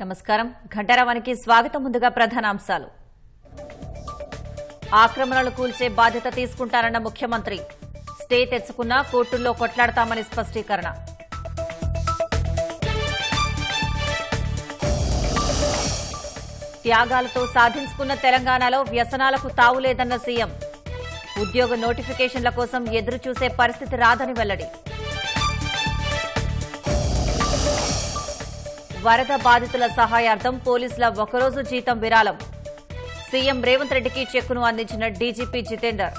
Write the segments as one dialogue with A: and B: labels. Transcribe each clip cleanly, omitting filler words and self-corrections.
A: నమస్కారం ఘంటారావానికి స్వాగతం. ముందుగా ప్రధానాంశాలు. ఆక్రమణలు కూల్చే బాధ్యత తీసుకుంటారన్న ముఖ్యమంత్రి. స్టే తెచ్చుకున్నా కోర్టుల్లో కొట్లాడతామని స్పష్టీకరణ. త్యాగాలతో సాధించుకున్న తెలంగాణలో వ్యసనాలకు తావులేదన్న సీఎం. ఉద్యోగ నోటిఫికేషన్ల కోసం ఎదురుచూసే పరిస్థితి రాదని వెల్లడి. వరద బాధితుల సహాయార్థం పోలీసుల ఒకరోజు జీతం విరాళం. సీఎం రేవంత్ రెడ్డికి చెక్కును అందించిన డీజీపీ జితేందర్.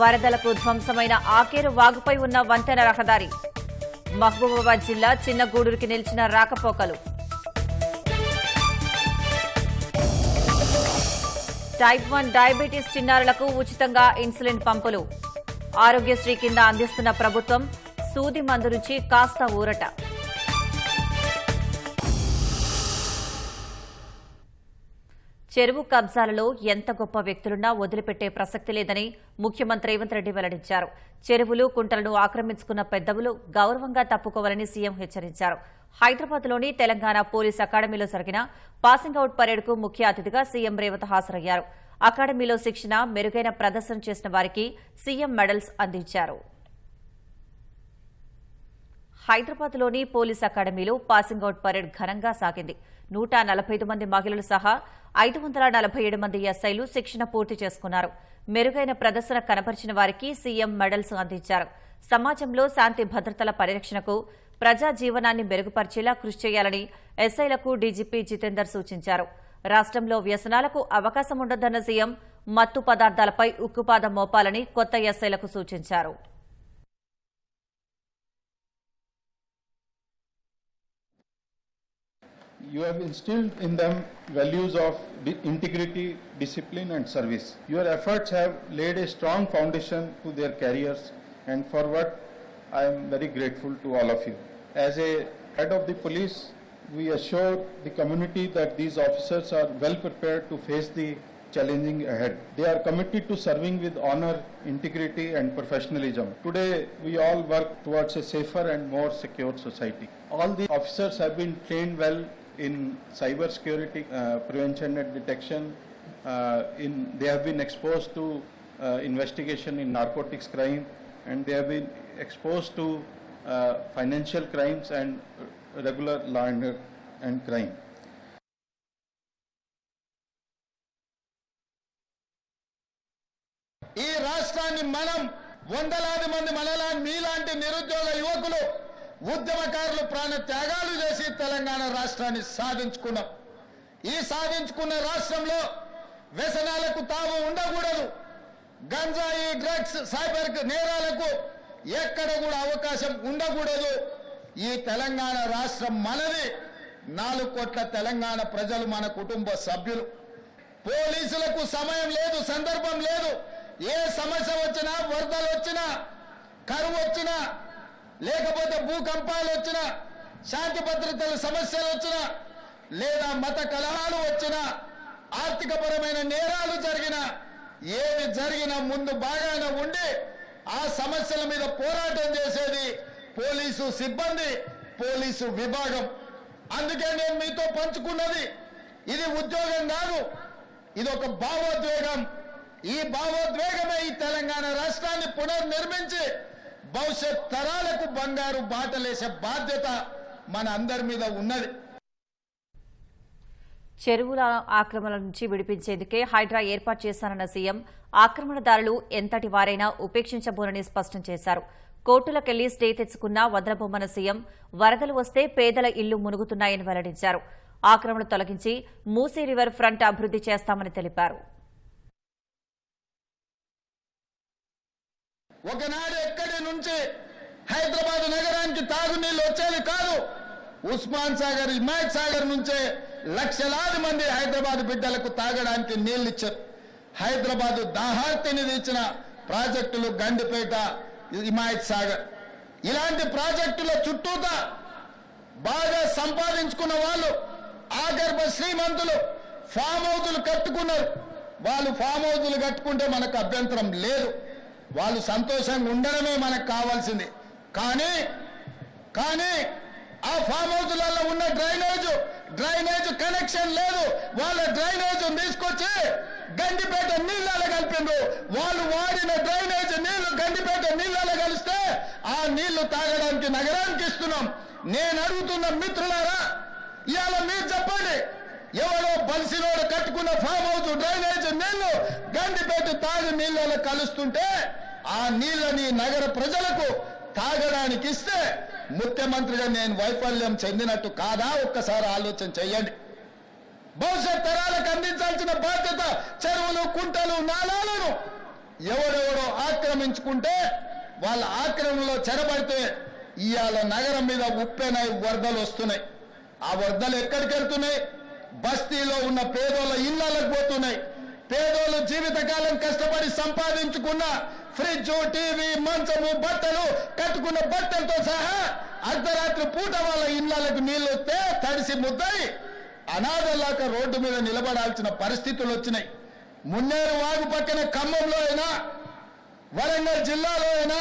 A: వరదలకు ధ్వంసమైన ఆకేరు వాగుపై ఉన్న వంతెన రహదారి. మహబూబాబాద్ జిల్లా చిన్నగూడూరుకి నిలిచిన రాకపోకలు. టైప్ 1 డయాబెటీస్ చిన్నారులకు ఉచితంగా ఇన్సులిన్ పంపులు. ఆరోగ్యశ్రీ కింద అందిస్తున్న ప్రభుత్వం. సూది మందు నుంచి కాస్త ఊరట. చెరువు కబ్జాలలో ఎంత గొప్ప వ్యక్తులున్నా వదిలిపెట్టే ప్రసక్తి లేదని ముఖ్యమంత్రి రేవంత్ రెడ్డి వెల్లడించారు. చెరువులు కుంటలను ఆక్రమించుకున్న పెద్దవులు గౌరవంగా తప్పుకోవాలని సీఎం హెచ్చరించారు. హైదరాబాద్లోని తెలంగాణ పోలీస్ అకాడమీలో జరిగిన పాసింగ్ అవుట్ పరేడ్కు ముఖ్య అతిథిగా సీఎం రేవంత్ హాజరయ్యారు. అకాడమీలో శిక్షణ, మెరుగైన ప్రదర్శన చేసిన వారికి సీఎం మెడల్స్ అందించారు. హైదరాబాద్లోని పోలీస్ అకాడమీలో పాసింగ్ అవుట్ పరేడ్ ఘనంగా సాగింది. 145 మంది మహిళలు సహా 547 మంది ఎస్ఐలు శిక్షణ పూర్తి చేసుకున్నారు. మెరుగైన ప్రదర్శన కనబరిచిన వారికి సీఎం మెడల్స్ అందించారు. సమాజంలో శాంతి భద్రతల పరిరక్షణకు, ప్రజా జీవనాన్ని మెరుగుపరిచేలా కృషి చేయాలని ఎస్ఐలకు డీజీపీ జితేందర్ సూచించారు. రాష్ట్రంలో వ్యసనాలకు అవకాశం ఉండదన్న సీఎం మత్తు పదార్థాలపై ఉక్కుపాదం మోపాలని కొత్త ఎస్ఐలకు సూచించారు.
B: You have instilled in them values of integrity, discipline and service. Your efforts have laid a strong foundation to their careers, and for what I am very grateful to all of you. As a head of the police, we assure the community that these officers are well prepared to face the challenging ahead. They are committed to serving with honor, integrity and professionalism. Today, we all work towards a safer and more secure society. All the officers have been trained well in cyber security, prevention and detection. They have been exposed to investigation in narcotics crime, and they have been exposed to financial crimes and regular law and crime.
C: ఈ రాష్ట్రాన్ని మనం వందలాది మంది మీలాంటి నిరుద్యోగ యువకులు, ఉద్యమకారులు ప్రాణ త్యాగాలు చేసి తెలంగాణ రాష్ట్రాన్ని సాధించుకున్నాం. ఈ సాధించుకున్న రాష్ట్రంలో వ్యసనాలకు తావు ఉండకూడదు. గంజాయి, డ్రగ్స్, సైబర్ నేరాలకు ఎక్కడ కూడా అవకాశం ఉండకూడదు. ఈ తెలంగాణ రాష్ట్రం మనది. 4 కోట్ల తెలంగాణ ప్రజలు మన కుటుంబ సభ్యులు. పోలీసులకు సమయం లేదు, సందర్భం లేదు. ఏ సమస్య వచ్చినా, వరదలు వచ్చినా, కరువు వచ్చినా, లేకపోతే భూకంపాలు వచ్చినా, శాంతి భద్రతల సమస్యలు వచ్చినా, లేదా మత కలహాలు వచ్చినా, ఆర్థికపరమైన నేరాలు జరిగినా, ఏది జరిగినా ముందు బాగానే ఉండి ఆ సమస్యల మీద పోరాటం చేసేది పోలీసు సిబ్బంది, పోలీసు విభాగం. అందుకే నేను మీతో పంచుకున్నది ఇది ఉద్యోగం కాదు, ఇది ఒక భావోద్వేగం. ఈ భావోద్వేగమే ఈ తెలంగాణ రాష్ట్రాన్ని పునర్నిర్మించి భవిష్యత్ తరాలకు బంగారు బాటలేసే బాధ్యత మన అందరి మీద ఉన్నది.
A: చెరువుల ఆక్రమణల నుంచి విడిపించేందుకే హైడ్రా ఏర్పాటు చేశానన్న సీఎం ఆక్రమణదారులు ఎంతటి వారైనా ఉపేక్షించబోనని స్పష్టం చేశారు. కోర్టులకెళ్లి స్టే తెచ్చుకున్నా వదలబోమన్న సీఎం వరదలు వస్తే పేదల ఇళ్లు మునుగుతున్నాయని వెల్లడించారు. ఆక్రమణ తొలగించి మూసీ రివర్ ఫ్రంట్ అభివృద్ది చేస్తామని తెలిపారు.
C: ఒకనాడు ఎక్కడి నుంచి హైదరాబాద్ నగరానికి తాగునీళ్ళు వచ్చేది కాదు. ఉస్మాన్ సాగర్, హిమాయత్ సాగర్ నుంచే లక్షలాది మంది హైదరాబాద్ బిడ్డలకు తాగడానికి నీళ్లు ఇచ్చారు. హైదరాబాద్ దాహార్తిని తీర్చిన ప్రాజెక్టులు గండిపేట, హిమాయత్ సాగర్. ఇలాంటి ప్రాజెక్టుల చుట్టూతా బాగా సంపాదించుకున్న వాళ్ళు, ఆగర్భ శ్రీమంతులు ఫామ్ హౌజులు కట్టుకున్నారు. వాళ్ళు ఫామ్ హౌజులు కట్టుకుంటే మనకు అభ్యంతరం లేదు. వాళ్ళు సంతోషంగా ఉండడమే మనకు కావాల్సింది. కానీ కానీ ఆ ఫామ్ హౌస్లలో ఉన్న డ్రైనేజ్ కనెక్షన్ లేదు. వాళ్ళ డ్రైనేజ్ తీసుకొచ్చి గండిపేట నీళ్ళలో కలిపిండ్రు. వాళ్ళు వాడిన డ్రైనేజ్ నీళ్లు గండిపేట నీళ్ళలో కలిస్తే ఆ నీళ్లు తాగడానికి నగరానికి ఇస్తున్నాం. నేను అడుగుతున్న మిత్రులారా, ఇవాళ మీరు చెప్పండి, ఎవరో బలిసినోడు కట్టుకున్న ఫామ్ హౌస్ డ్రైనేజ్ నీళ్లు గండిపేట తాగి నీళ్ళలో కలుస్తుంటే ఆ నీళ్ళని నగర ప్రజలకు తాగడానికి ఇస్తే ముఖ్యమంత్రిగా నేను వైఫల్యం చెందినట్టు కాదా? ఒక్కసారి ఆలోచన చెయ్యండి. భవిష్యత్ తరాలకు అందించాల్సిన బాధ్యత చెరువులు, కుంటలు, నాలాలను ఎవడెవడో ఆక్రమించుకుంటే వాళ్ళ ఆక్రమణలో చెరబడితే ఇవాళ నగరం మీద ఉప్పెనై వరదలు వస్తున్నాయి. ఆ వరదలు ఎక్కడికి వెళ్తున్నాయి? బస్తీలో ఉన్న పేదోళ్ళ ఇళ్లకు పోతున్నాయి. పేదోళ్ళు జీవితకాలం కష్టపడి సంపాదించుకున్న ఫ్రిడ్జ్, టీవీ, మంచము, బట్టలు, కట్టుకున్న బట్టలతో సహా అర్ధరాత్రి పూట వాళ్ళ ఇళ్లకు నీళ్లు వస్తే తడిసి ముద్దయి అనాథలాక రోడ్డు మీద నిలబడాల్సిన పరిస్థితులు వచ్చినాయి. మున్నేరు వాగు పక్కన ఖమ్మంలో అయినా, వరంగల్ జిల్లాలో అయినా,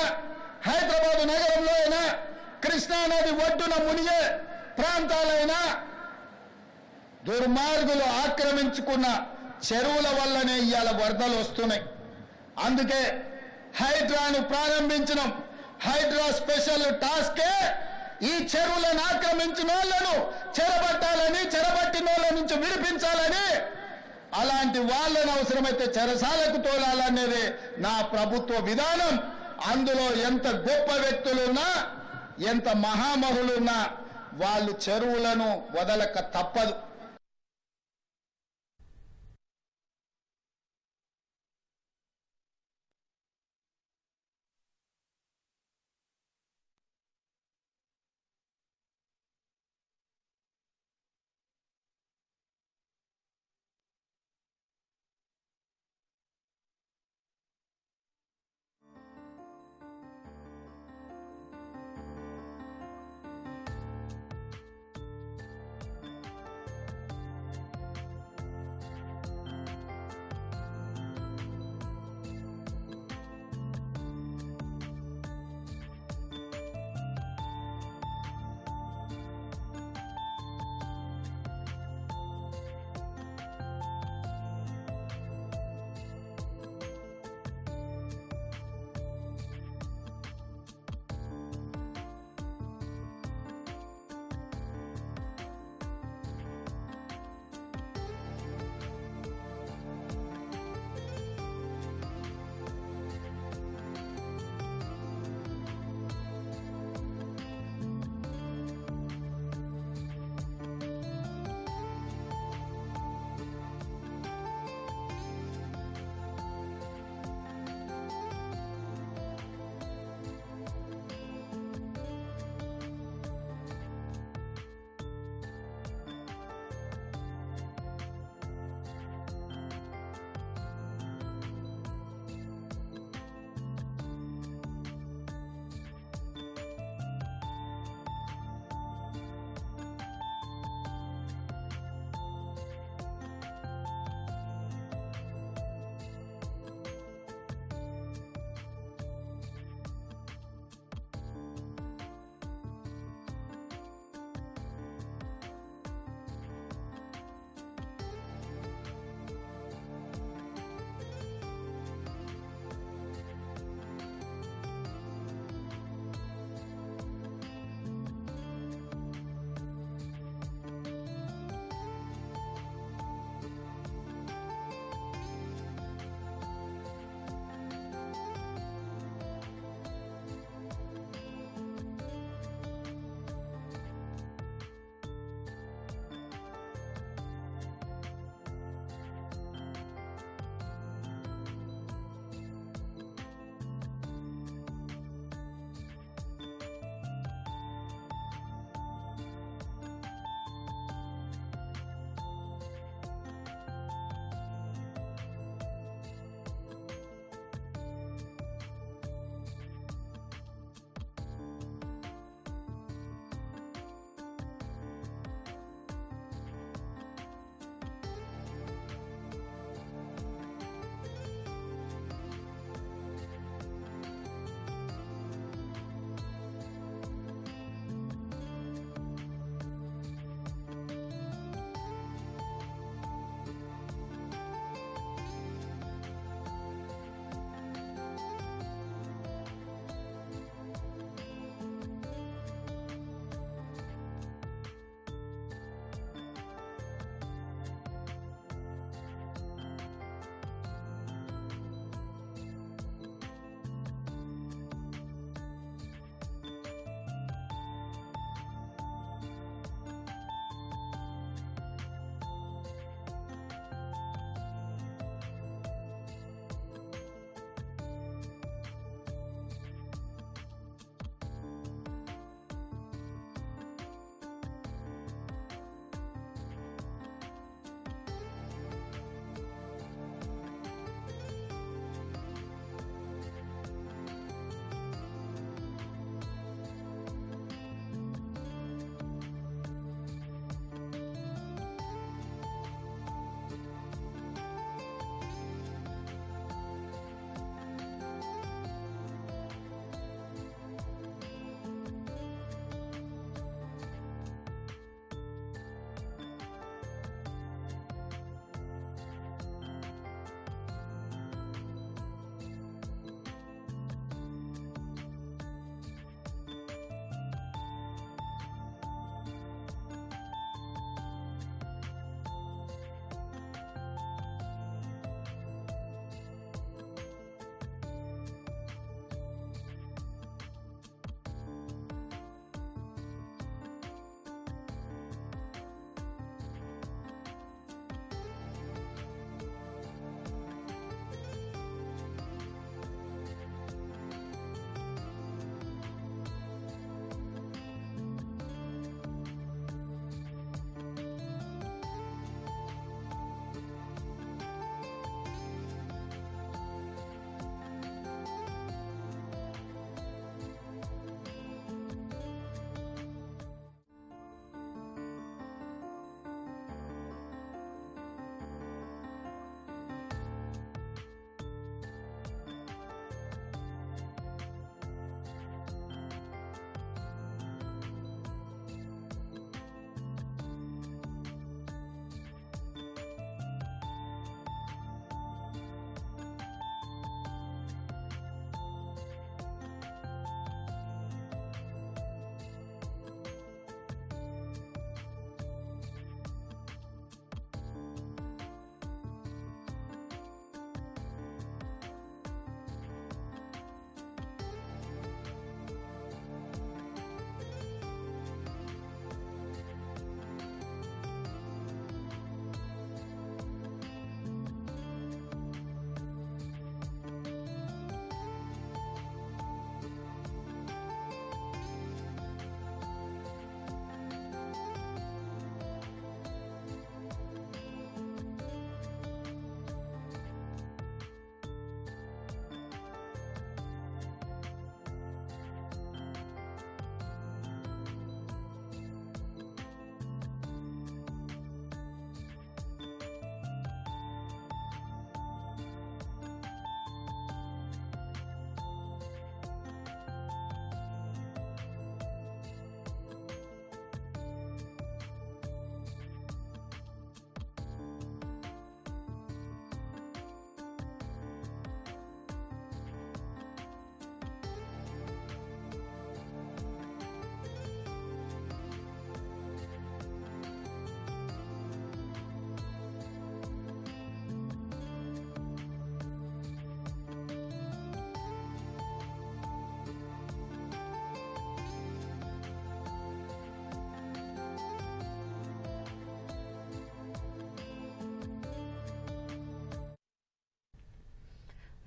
C: హైదరాబాద్ నగరంలో అయినా, కృష్ణానది ఒడ్డున మునిగే ప్రాంతాలైనా దుర్మార్గులు ఆక్రమించుకున్న చెరువుల వల్లనే ఇవాళ వరదలు వస్తున్నాయి. అందుకే హైడ్రాను ప్రారంభించినాం. హైడ్రా స్పెషల్ టాస్కే ఈ చెరువులను ఆక్రమించిన వాళ్ళను చెరబట్టాలని, చెరబట్టిన వాళ్ళ నుంచి విడిపించాలని, అలాంటి వాళ్ళను అవసరమైతే చెరసాలకు తోలాలనేది నా ప్రభుత్వ విధానం. అందులో ఎంత గొప్ప వ్యక్తులున్నా, ఎంత మహామహులున్నా వాళ్ళు చెరువులను వదలక తప్పదు.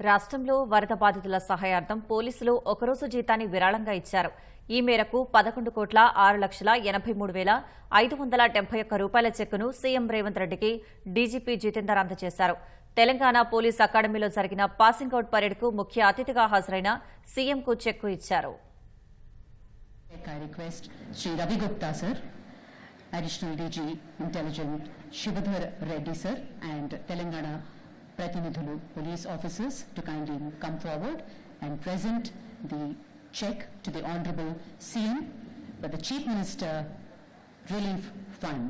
A: రాష్ట్రంలో వరద బాధితుల సహాయార్థం పోలీసులు ఒకరోజు జీతాన్ని విరాళంగా ఇచ్చారు. ఈ మేరకు 11,06,83,571 రూపాయల చెక్కును సీఎం రేవంత్ రెడ్డికి డీజీపీ జితేందర్ అందజేశారు. తెలంగాణ పోలీస్ అకాడమీలో జరిగిన పాసింగ్ అవుట్ పరేడ్కు ముఖ్య అతిథిగా హాజరైన సీఎంకు చెక్కు ఇచ్చారు.
D: Additional DG Intelligent Shivadhar Reddy sir and Telangana Pratinidhulu police officers to kindly come forward and present the check to the Honorable CM for the Chief Minister Relief Fund.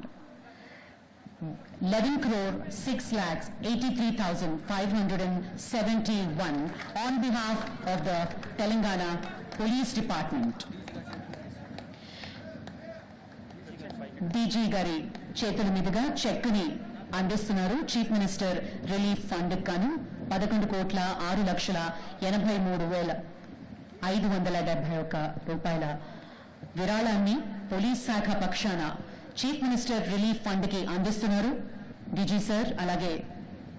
D: 11,6,83,571 on behalf of the Telangana Police Department. DG గారి చేతుల మీదుగా చెక్కుని అందిస్తున్నారు. Chief minister relief fund గాను 11,6,83,571 రూపాయల విరాళాన్ని police శాఖ పక్షాన chief minister relief fund కి అందిస్తున్నారు. డీజీ సార్, అలాగే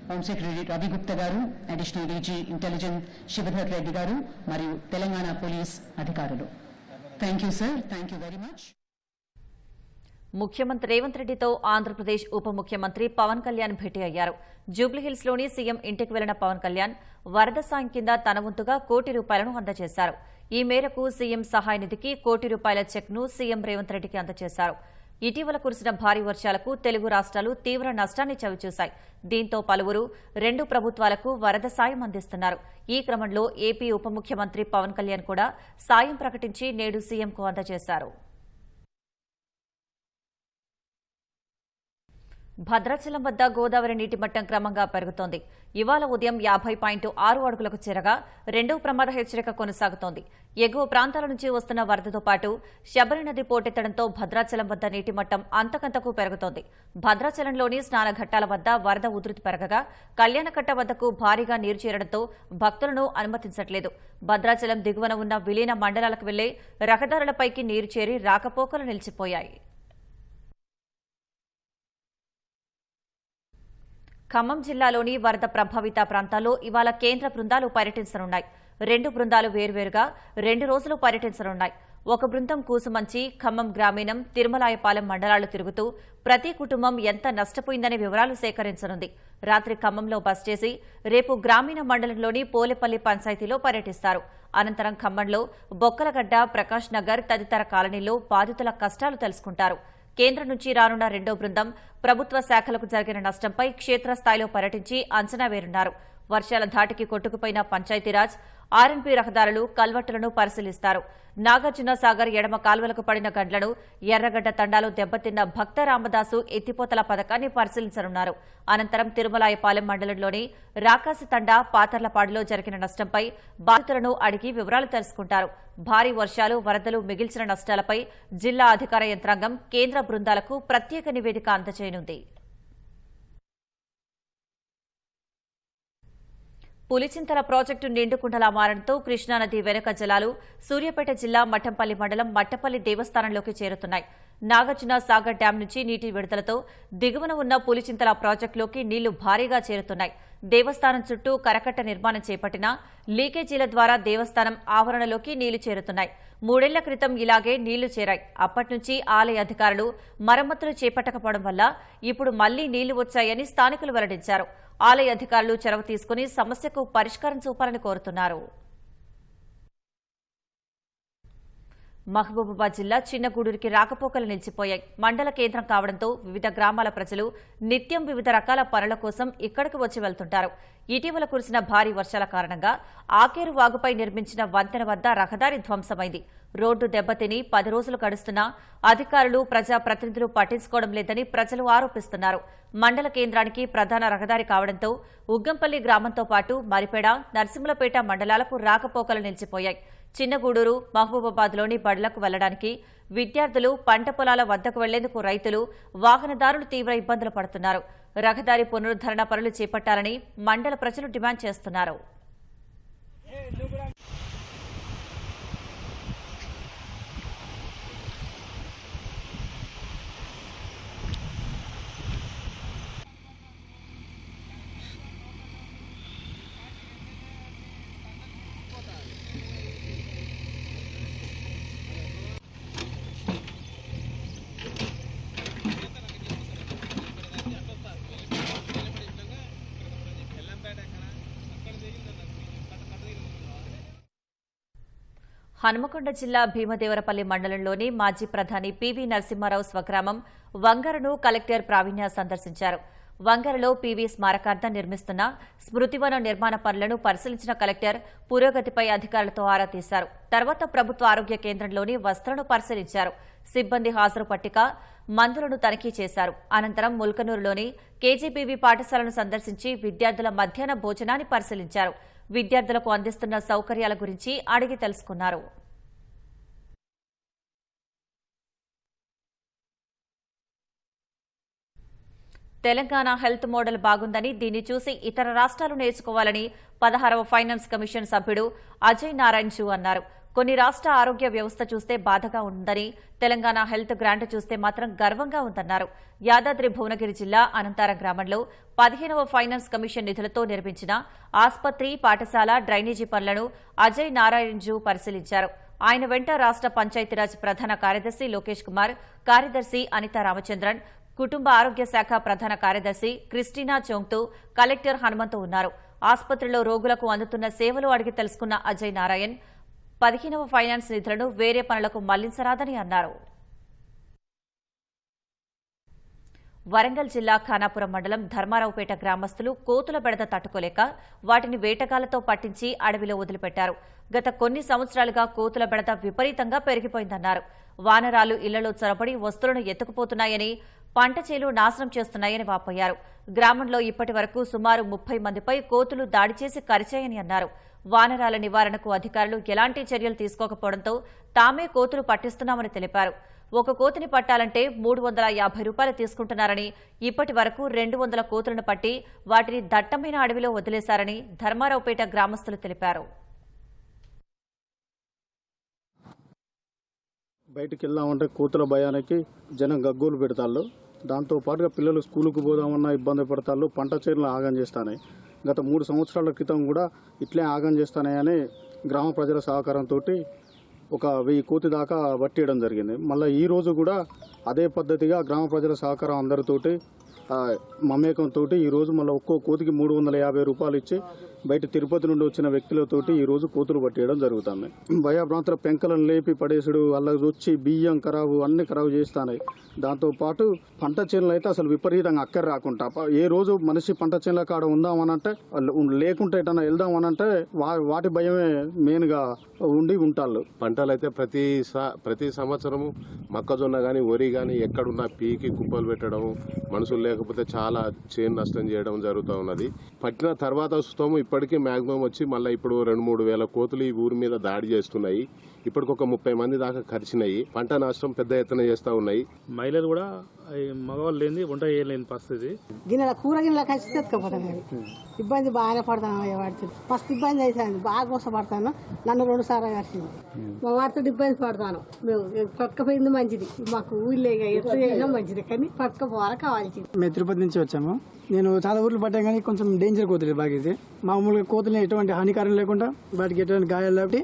D: హోమ్ సెక్రటరీ రవి గుప్తా గారు, additional DG intelligence Shivadhar Reddy గారు మరియు తెలంగాణ పోలీస్ అధికారులు. Thank you sir, thank you very much.
A: ముఖ్యమంత్రి రేవంత్ రెడ్డితో ఆంధ్రప్రదేశ్ ఉప ముఖ్యమంత్రి పవన్ కళ్యాణ్ భేటీ అయ్యారు. జూబ్లీహిల్స్లోని సీఎం ఇంటికి వెళ్లిన పవన్ కళ్యాణ్ వరద సాయం కింద తన వంతుగా ₹1,00,00,000 అందజేశారు. ఈ మేరకు సీఎం సహాయ నిధికి ₹1,00,00,000 చెక్ను సీఎం రేవంత్ రెడ్డికి అందజేశారు. ఇటీవల కురిసిన భారీ వర్షాలకు తెలుగు రాష్ట్రాలు తీవ్ర నష్టాన్ని చవిచూశాయి. దీంతో పలువురు 2 ప్రభుత్వాలకు వరద సాయం అందిస్తున్నారు. ఈ క్రమంలో ఏపీ ఉప ముఖ్యమంత్రి పవన్ కళ్యాణ్ కూడా సాయం ప్రకటించి నేడు సీఎంకు అందజేశారు. భద్రాచలం వద్ద గోదావరి నీటి మట్టం క్రమంగా పెరుగుతోంది. ఇవాళ ఉదయం 50.6 అడుగులకు చేరగా రెండో ప్రమాద హెచ్చరిక కొనసాగుతోంది. ఎగువ ప్రాంతాల నుంచి వస్తున్న వరదతో పాటు శబరి నది పోటెత్తడంతో భద్రాచలం వద్ద నీటి మట్టం అంతకంతకు పెరుగుతోంది. భద్రాచలంలోని స్నానఘట్టాల వద్ద వరద ఉధృతి పెరగగా కళ్యాణకట్ట వద్దకు భారీగా నీరు చేరడంతో భక్తులను అనుమతించట్లేదు. భద్రాచలం దిగువన ఉన్న విలీన మండలాలకు వెళ్లే రహదారులపైకి నీరు చేరి రాకపోకలు నిలిచిపోయాయి. ఖమ్మం జిల్లాలోని వరద ప్రభావిత ప్రాంతాల్లో ఇవాళ కేంద్ర బృందాలు పర్యటించనున్నాయి. 2 బృందాలు వేర్వేరుగా 2 రోజులు పర్యటించనున్నాయి. ఒక బృందం కూసుమంచి, ఖమ్మం గ్రామీణం, తిరుమలాయపాలెం మండలాలు తిరుగుతూ ప్రతి కుటుంబం ఎంత నష్టపోయిందనే వివరాలు సేకరించనుంది. రాత్రి ఖమ్మంలో బస చేసి రేపు గ్రామీణ మండలంలోని పోలేపల్లి పంచాయతీలో పర్యటిస్తారు. అనంతరం ఖమ్మంలో బొక్కలగడ్డ, ప్రకాష్ నగర్ తదితర కాలనీల్లో బాధితుల కష్టాలు తెలుసుకుంటారు. కేంద్రం నుంచి రానున్న రెండో బృందం ప్రభుత్వ శాఖలకు జరిగిన నష్టంపై క్షేత్రస్థాయిలో పర్యటించి అంచనా వేరున్నారు. వర్షాల ధాటికి కొట్టుకుపోయిన పంచాయతీరాజ్, ఆర్ఎన్పీ రహదారులు, కల్వట్టులను పరిశీలిస్తారు. నాగార్జున సాగర్ ఎడమ కాల్వలకు పడిన గండ్లను, ఎర్రగడ్డ తండాలో దెబ్బతిన్న భక్త రామదాసు ఎత్తిపోతల పథకాన్ని పరిశీలించనున్నారు. అనంతరం తిరుమలాయపాలెం మండలంలోని రాకాసి తండా, పాతర్లపాడులో జరిగిన నష్టంపై బాధితులను అడిగి వివరాలు తెలుసుకుంటారు. భారీ వర్షాలు, వరదలు మిగిల్చిన నష్టాలపై జిల్లా అధికార యంత్రాంగం కేంద్ర బృందాలకు ప్రత్యేక నివేదిక అందజేయనుంది. పులిచింతల ప్రాజెక్టు నిండుకుండలా మారడంతో కృష్ణానది వెనుక జలాలు సూర్యాపేట జిల్లా మఠంపల్లి మండలం మట్టపల్లి దేవస్థానంలోకి చేరుతున్నాయి. నాగార్జున సాగర్ డ్యాం నుంచి నీటి విడుదలతో దిగువన ఉన్న పులిచింతల ప్రాజెక్టులోకి నీళ్లు భారీగా చేరుతున్నాయి. దేవస్థానం చుట్టూ కరకట్ట నిర్మాణం చేపట్టినా లీకేజీల ద్వారా దేవస్థానం ఆవరణలోకి నీళ్లు చేరుతున్నాయి. 3 ఏళ్ల క్రితం ఇలాగే నీళ్లు చేరాయి. అప్పటి నుంచి ఆలయ అధికారులు మరమ్మతులు చేపట్టకపోవడం వల్ల ఇప్పుడు మళ్లీ నీళ్లు వచ్చాయని స్థానికులు వెల్లడించారు. ఆలయ అధికారులు చొరవ తీసుకుని సమస్యకు పరిష్కారం చూపాలని కోరుతున్నారు. మహబూబాబాద్ జిల్లా చిన్నగూడూరుకి రాకపోకలు నిలిచిపోయాయి. మండల కేంద్రం కావడంతో వివిధ గ్రామాల ప్రజలు నిత్యం వివిధ రకాల పనుల కోసం ఇక్కడికి వచ్చి వెళ్తుంటారు. ఇటీవల కురిసిన భారీ వర్షాల కారణంగా ఆకేరు వాగుపై నిర్మించిన వంతెన వద్ద రహదారి ధ్వంసమైంది. రోడ్డు దెబ్బతిని 10 రోజులు గడుస్తున్నా అధికారులు, ప్రజాప్రతినిధులు పట్టించుకోవడం లేదని ప్రజలు ఆరోపిస్తున్నారు. మండల కేంద్రానికి ప్రధాన రహదారి కావడంతో ఉగ్గంపల్లి గ్రామంతో పాటు మరిపేడ, నర్సింహులపేట మండలాలకు రాకపోకలు నిలిచిపోయాయి. చిన్నగూడూరు, మహబూబాబాద్లోని బడులకు వెళ్లడానికి విద్యార్థులు, పంట పొలాల వద్దకు వెళ్లేందుకు రైతులు, వాహనదారులు తీవ్ర ఇబ్బందులు పడుతున్నారు. రహదారి పునరుద్దరణ పనులు చేపట్టాలని మండల ప్రజలు డిమాండ్ చేస్తున్నారు. హనుమకొండ జిల్లా భీమదేవరపల్లి మండలంలోని మాజీ ప్రధాని పివి నరసింహారావు స్వగ్రామం వంగరను కలెక్టర్ ప్రావీణ్య సందర్శించారు. వంగరలో పివి స్మారకార్థం నిర్మిస్తున్న స్మృతివనం నిర్మాణ పనులను పరిశీలించిన కలెక్టర్ పురోగతిపై అధికారులతో ఆరా తీశారు. తర్వాత ప్రభుత్వ ఆరోగ్య కేంద్రంలోని వసతులను పరిశీలించారు. సిబ్బంది హాజరు పట్టిక, మందులను తనిఖీ చేశారు. అనంతరం ముల్కనూరులోని కేజీబీవీ పాఠశాలను సందర్శించి విద్యార్థుల మధ్యాహ్న భోజనాన్ని పరిశీలించారు. విద్యార్థులకు అందిస్తున్న సౌకర్యాల గురించి అడిగి తెలుసుకున్నారు. తెలంగాణ హెల్త్ మోడల్ బాగుందని, దీన్ని చూసి ఇతర రాష్ట్రాలు నేర్చుకోవాలని 16వ ఫైనాన్స్ కమిషన్ సభ్యుడు అజయ్ నారాయణ్ జూ అన్నారు. కొన్ని రాష్ట్ర ఆరోగ్య వ్యవస్థ చూస్తే బాధగా ఉందని, తెలంగాణ హెల్త్ గ్రాంట్ చూస్తే మాత్రం గర్వంగా ఉందన్నారు. యాదాద్రి భువనగిరి జిల్లా అనంతారం గ్రామంలో 15వ ఫైనాన్స్ కమిషన్ నిధులతో నిర్మించిన ఆస్పత్రి, పాఠశాల, డ్రైనేజీ పనులను అజయ్ నారాయణ్ జూ పరిశీలించారు. ఆయన వెంట రాష్ట్ర పంచాయతీరాజ్ ప్రధాన కార్యదర్శి లోకేష్ కుమార్, కార్యదర్శి అనితా రామచంద్రన్, కుటుంబ ఆరోగ్య శాఖ ప్రధాన కార్యదర్శి క్రిస్టినా చోంగ్తూ, కలెక్టర్ హనుమంతు ఉన్నారు. ఆస్పత్రిలో రోగులకు అందుతున్న సేవలు అడిగి తెలుసుకున్న అజయ్ నారాయణ్ 15వ ఫైనాన్స్ నిధులను వేరే పనులకు మళ్లించరాదని అన్నారు. వరంగల్ జిల్లా ఖానాపురం మండలం ధర్మారావుపేట గ్రామస్తులు కోతుల బెడద తట్టుకోలేక వాటిని వేటగాళ్లతో పట్టించి అడవిలో వదిలిపెట్టారు. గత కొన్ని సంవత్సరాలుగా కోతుల బెడద విపరీతంగా పెరిగిపోయిందన్నారు. వానరాలు ఇళ్లలో చొరబడి వస్తువులను ఎత్తుకుపోతున్నాయని, పంట చేలు నాశనం చేస్తున్నాయని వాపోయారు. గ్రామంలో ఇప్పటి వరకు సుమారు 30 మందిపై కోతులు దాడి చేసి కరిచాయని అన్నారు. వానరాల నివారణకు అధికారులు ఎలాంటి చర్యలు తీసుకోకపోవడంతో తామే కోతులు పట్టిస్తున్నామని తెలిపారు. ఒక కోతిని పట్టాలంటే 350 రూపాయలు తీసుకుంటున్నారని, ఇప్పటి వరకు 200 కోతులను పట్టి వాటిని దట్టమైన అడవిలో వదిలేశారని ధర్మారావుపేట గ్రామస్తులు తెలిపారు.
E: బయటికి వెళ్దామంటే కోతుల భయానికి జనం గగ్గోలు పెడతాళ్ళు. దాంతోపాటుగా పిల్లలు స్కూలుకు పోదామన్నా ఇబ్బంది పడతాళ్ళు. పంట చేనులు ఆగం చేస్తాయి. గత 3 సంవత్సరాల క్రితం కూడా ఇట్లే ఆగం చేస్తానని గ్రామ ప్రజల సహకారంతో ఒక 1000 కోతి దాకా పట్టేయడం జరిగింది. మళ్ళీ ఈ రోజు కూడా అదే పద్ధతిగా గ్రామ ప్రజల సహకారం అందరితోటి మమేకంతో ఈరోజు మళ్ళీ ఒక్కో కోతికి 350 రూపాయలు ఇచ్చి బయట తిరుపతి నుండి వచ్చిన వ్యక్తులతోటి ఈరోజు కోతులు పట్టేయడం జరుగుతుంది. భయభ్రాంతుల పెంకలను లేపి పడేసుడు, వాళ్ళకి వచ్చి బియ్యం ఖరాబు అన్ని ఖరాబు చేస్తున్నాయి. దాంతోపాటు పంట చేనులు అయితే అసలు విపరీతంగా అక్కర రాకుండా ఏ రోజు మనిషి పంట చేనుల కాడ ఉందామనంటే లేకుంటే ఎటన్నా వెళ్దామనంటే వాటి భయమే మెయిన్గా ఉంటాళ్ళు.
F: పంటలు అయితే ప్రతి సంవత్సరము మొక్కజొన్న కానీ వరి కానీ ఎక్కడున్నా పీకి కుప్పలు పెట్టడం, మనుషులు లేకపోతే చాలా చేను నష్టం చేయడం జరుగుతూ ఉన్నది. పట్టిన తర్వాత వస్తాము ఇప్పటికీ మ్యాక్సిమం వచ్చి మళ్ళీ ఇప్పుడు 2-3 వేల కోతులు ఈ ఊరి మీద దాడి చేస్తున్నాయి. ఇప్పటికి ఒక 30 మంది దాకా ఖర్చినాయి. పంట నష్టం పెద్ద ఎత్తున చేస్తూ ఉన్నాయి.
G: మహిళలు కూడా మగవాళ్ళు లేని వంట చేయలేని పరిస్థితి.
H: గిన్నెల కూర గిన్నెల కలిసి తెచ్చుకోపోతాను. ఇబ్బంది బాగానే పడతాను. వాడుతుంది ఫస్ట్ ఇబ్బంది అవుతుంది. బాగా మోసపడతాను. నన్ను 2 సార్లు కలిసింది. మా వారితో ఇబ్బంది పడతాను. మేము పట్టుకపోయింది మంచిది. మాకు ఊళ్ళో ఎత్తు చేసినా మంచిది, కానీ పట్టుకపోవాలి కావాల్సింది.
I: మేము తిరుపతి నుంచి వచ్చాము. నేను చాలా ఊర్లు పట్టాను, కానీ కొంచెం డేంజర్ కోతులు బాగా ఇది. మామూలుగా కోతులు ఎటువంటి హానికారం లేకుండా, వాటికి ఎటువంటి గాయాలు లేకపోతే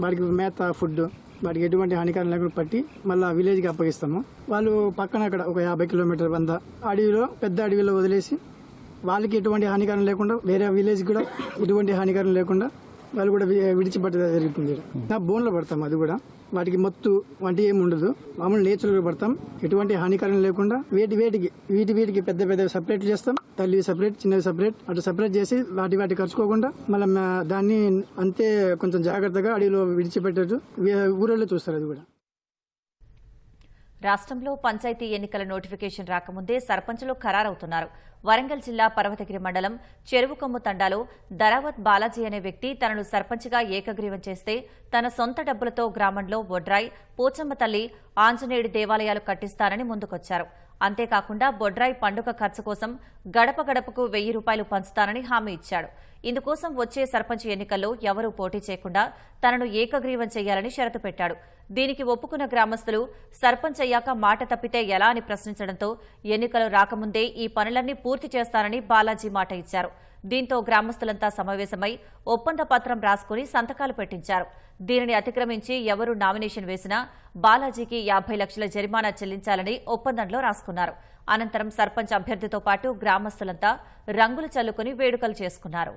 I: వాటికి మేత, ఫుడ్, వాటికి ఎటువంటి హానికారం లేకుండా పట్టి మళ్ళీ విలేజ్కి అప్పగిస్తాము. వాళ్ళు పక్కన అక్కడ ఒక 50 కిలోమీటర్ వంద అడవిలో, పెద్ద అడవిలో వదిలేసి వాళ్ళకి ఎటువంటి హానికారం లేకుండా, వేరే విలేజ్ కూడా ఎటువంటి హానికారం లేకుండా వాళ్ళు కూడా విడిచిపెట్టడం జరుగుతుంది. బోన్లో పడతాం. అది కూడా వాటికి మత్తు వంటి ఏమి ఉండదు. మామూలు నేచురల్గా పడతాం. ఎటువంటి హానికారం లేకుండా వీటికి పెద్ద సపరేట్ చేస్తాం. తల్లి సపరేట్, చిన్నవి సపరేట్, అటు సపరేట్ చేసి వాటి ఖర్చుకోకుండా మళ్ళీ దాన్ని అంతే కొంచెం జాగ్రత్తగా అడవిలో విడిచిపెట్టచ్చు. ఊళ్ళో చూస్తారు. అది కూడా
A: రాష్ట్రంలో పంచాయతీ ఎన్నికల నోటిఫికేషన్ రాకముందే సర్పంచులు ఖరారవుతున్నారు. వరంగల్ జిల్లా పర్వతగిరి మండలం చెరువుకొమ్ము తండాలో దరావత్ బాలాజీ అనే వ్యక్తి తనను సర్పంచ్గా ఏకగ్రీవం చేస్తే తన సొంత డబ్బులతో గ్రామంలో బొడ్రాయి, పోచమ్మ తల్లి, ఆంజనేయుడి దేవాలయాలు కట్టిస్తానని ముందుకొచ్చారు. అంతేకాకుండా బొడ్రాయి పండుగ ఖర్చు కోసం గడప గడపకు 1000 రూపాయలు పంచుతానని హామీ ఇచ్చాడు. ఇందుకోసం వచ్చే సర్పంచ్ ఎన్నికల్లో ఎవరూ పోటీ చేయకుండా తనను ఏకగ్రీవం చేయాలని షరతు పెట్టాడు. దీనికి ఒప్పుకున్న గ్రామస్తులు సర్పంచ్ అయ్యాక మాట తప్పితే ఎలా అని ప్రశ్నించడంతో ఎన్నికలు రాకముందే ఈ పనులన్నీ పూర్తి చేస్తానని బాలాజీ మాట ఇచ్చారు. దీంతో గ్రామస్తులంతా సమావేశమై ఒప్పంద పత్రం రాసుకుని సంతకాలు పెట్టించారు. దీనిని అతిక్రమించి ఎవరు నామినేషన్ వేసినా బాలాజీకి 50 లక్షల జరిమానా చెల్లించాలని ఒప్పందంలో రాసుకున్నారు. అనంతరం సర్పంచ్ అభ్యర్థితో పాటు గ్రామస్తులంతా రంగులు చల్లుకుని వేడుకలు చేసుకున్నారు.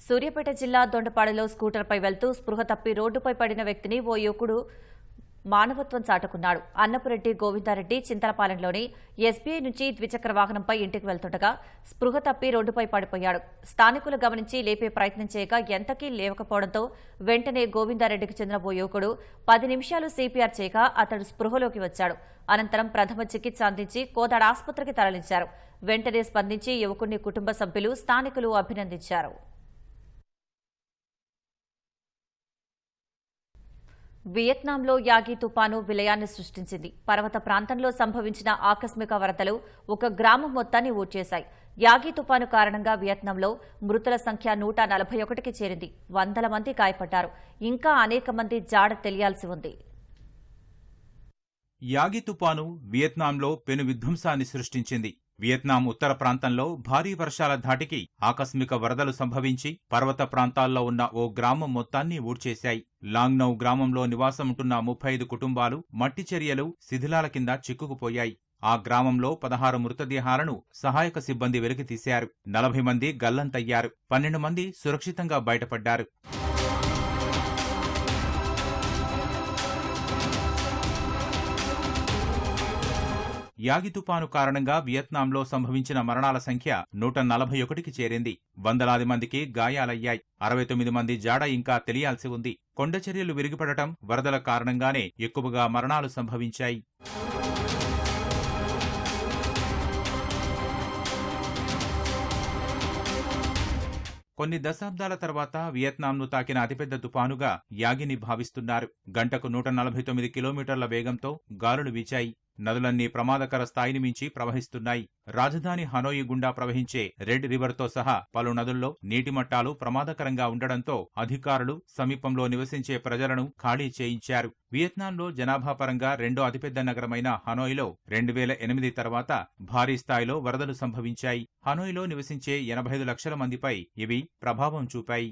A: సూర్యాపేట జిల్లా దొండపాడులో స్కూటర్పై వెళ్తూ స్పృహ తప్పి రోడ్డుపై పడిన వ్యక్తిని ఓ యువకుడు మానవత్వం చాటుకున్నాడు. అన్నపురెడ్డి గోవిందారెడ్డి చింతలపాలెంలోని ఎస్బీఐ నుంచి ద్విచక్ర వాహనంపై ఇంటికి వెళ్తుండగా స్పృహ తప్పి రోడ్డుపై పడిపోయాడు. స్థానికులు గమనించి లేపే ప్రయత్నం చేయగా ఎంతకీ లేవకపోవడంతో వెంటనే గోవిందారెడ్డికి చెందిన ఓ యువకుడు 10 నిమిషాలు సిపిఆర్ చేయగా అతడు స్పృహలోకి వచ్చాడు. అనంతరం ప్రథమ చికిత్స అందించి కోదాడ ఆసుపత్రికి తరలించారు. వెంటనే స్పందించి యువకుడిని కుటుంబ సభ్యులు, స్థానికులు అభినందించారు. వియత్నాంలో యాగి తుపాను విలయాన్ని సృష్టించింది. పర్వత ప్రాంతంలో సంభవించిన ఆకస్మిక వరదలు ఒక గ్రామం మొత్తాన్ని ఊడ్చేశాయి. యాగి తుపాను కారణంగా వియత్నాంలో మృతుల సంఖ్య 141కి చేరింది. వందల మంది గాయపడ్డారు. ఇంకా అనేక మంది జాడ తెలియాల్సి ఉంది.
J: యాగి తుపాను వియత్నాంలో పెను విధ్వంసాన్ని సృష్టించింది. వియత్నాం ఉత్తర ప్రాంతంలో భారీ వర్షాల ధాటికి ఆకస్మిక వరదలు సంభవించి పర్వత ప్రాంతాల్లో ఉన్న ఓ గ్రామం మొత్తాన్ని ఊడ్చేశాయి. లాంగ్నౌ గ్రామంలో నివాసముంటున్న 35 కుటుంబాలు మట్టి చర్యలు, శిథిలాల కింద చిక్కుకుపోయాయి. ఆ గ్రామంలో 16 మృతదేహాలను సహాయక సిబ్బంది వెలికితీశారు. 40 మంది గల్లంతయ్యారు. 12 మంది సురక్షితంగా బయటపడ్డారు. యాగి తుపాను కారణంగా వియత్నాంలో సంభవించిన మరణాల సంఖ్య 141కి చేరింది. వందలాది మందికి గాయాలయ్యాయి. 69 మంది జాడ ఇంకా తెలియాల్సి ఉంది. కొండచర్యలు విరిగిపడటం, వరదల కారణంగానే ఎక్కువగా మరణాలు సంభవించాయి. కొన్ని దశాబ్దాల తర్వాత వియత్నాంను తాకిన అతిపెద్ద తుపానుగా యాగిని భావిస్తున్నారు. గంటకు 149 కిలోమీటర్ల వేగంతో గాలులు వీచాయి. నదులన్నీ ప్రమాదకర స్థాయిని మించి ప్రవహిస్తున్నాయి. రాజధాని హనోయి గుండా ప్రవహించే రెడ్ రివర్తో సహా పలు నదుల్లో నీటి మట్టాలు ప్రమాదకరంగా ఉండడంతో అధికారులు సమీపంలో నివసించే ప్రజలను ఖాళీ చేయించారు. వియత్నాంలో జనాభా పరంగా రెండో అతిపెద్ద నగరమైన హనోయిలో 2008 తర్వాత భారీ స్థాయిలో వరదలు సంభవించాయి. హనోయిలో నివసించే 85 లక్షల మందిపై ఇవి ప్రభావం చూపాయి.